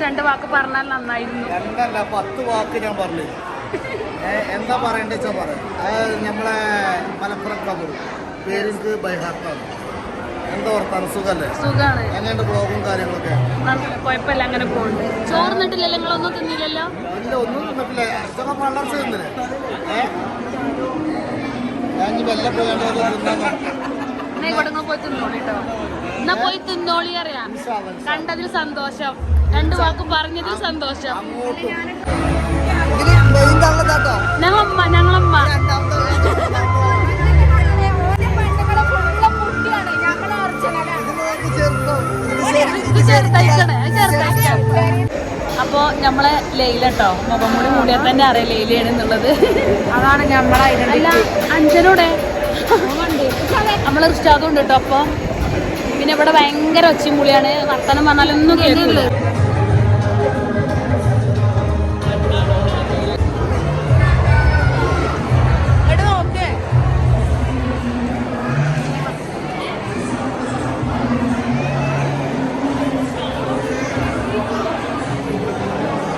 2 വാക്ക് പറഞ്ഞാൽ നന്നായിരുന്നു. 10 വാക്ക് ഞാൻ പറഞ്ഞു. എന്താ പറയണ്ടെന്ന് വെച്ചാൽ പറയാം. നമ്മളെ മലപ്പുറം കബൂർ പേരിക്ക് ബൈഹാർട്ടാണ്. എന്താ ഓർത്താൻ സുഖല്ലേ? സുഖാണ്. എങ്ങനെയുണ്ട് ബ്ലോഗും കാര്യങ്ങളൊക്കെ? കുഴപ്പമില്ല, അങ്ങനെ പോകുന്നുണ്ട്. ചോർന്നിട്ടില്ലല്ലോ? നിങ്ങളൊന്നും തിന്നില്ലല്ലോ? ഇല്ല, ഒന്നും തിന്നിട്ടില്ല. അച്ഛനെ വളർച്ച തിന്നില്ലേ? ഞാൻ വെല്ല പോയാണ്ട് ഇവിടെ പോയി തിന്നോളി കേട്ടോ. എന്നാ പോയി തിന്നോളി അറിയാം. കണ്ടതിൽ സന്തോഷം, 2 വാക്കും പറഞ്ഞതിൽ സന്തോഷം. ഞങ്ങളമ്മ അപ്പൊ നമ്മളെ ലൈല കേട്ടോ, മുഖം മൂടി മൂടിയാൽ തന്നെ അറിയാം ലൈലയാണെന്നുള്ളത്. അതാണ് നമ്മളെ അല്ല അഞ്ചനോടെ നമ്മളെ റിസ്റ്റാതും ഉണ്ട് കേട്ടോ. അപ്പൊ പിന്നെ ഇവിടെ ഭയങ്കര ഒച്ചയും പുളിയാണ്. വർത്തനം പറഞ്ഞാലൊന്നും കേൾക്കില്ല.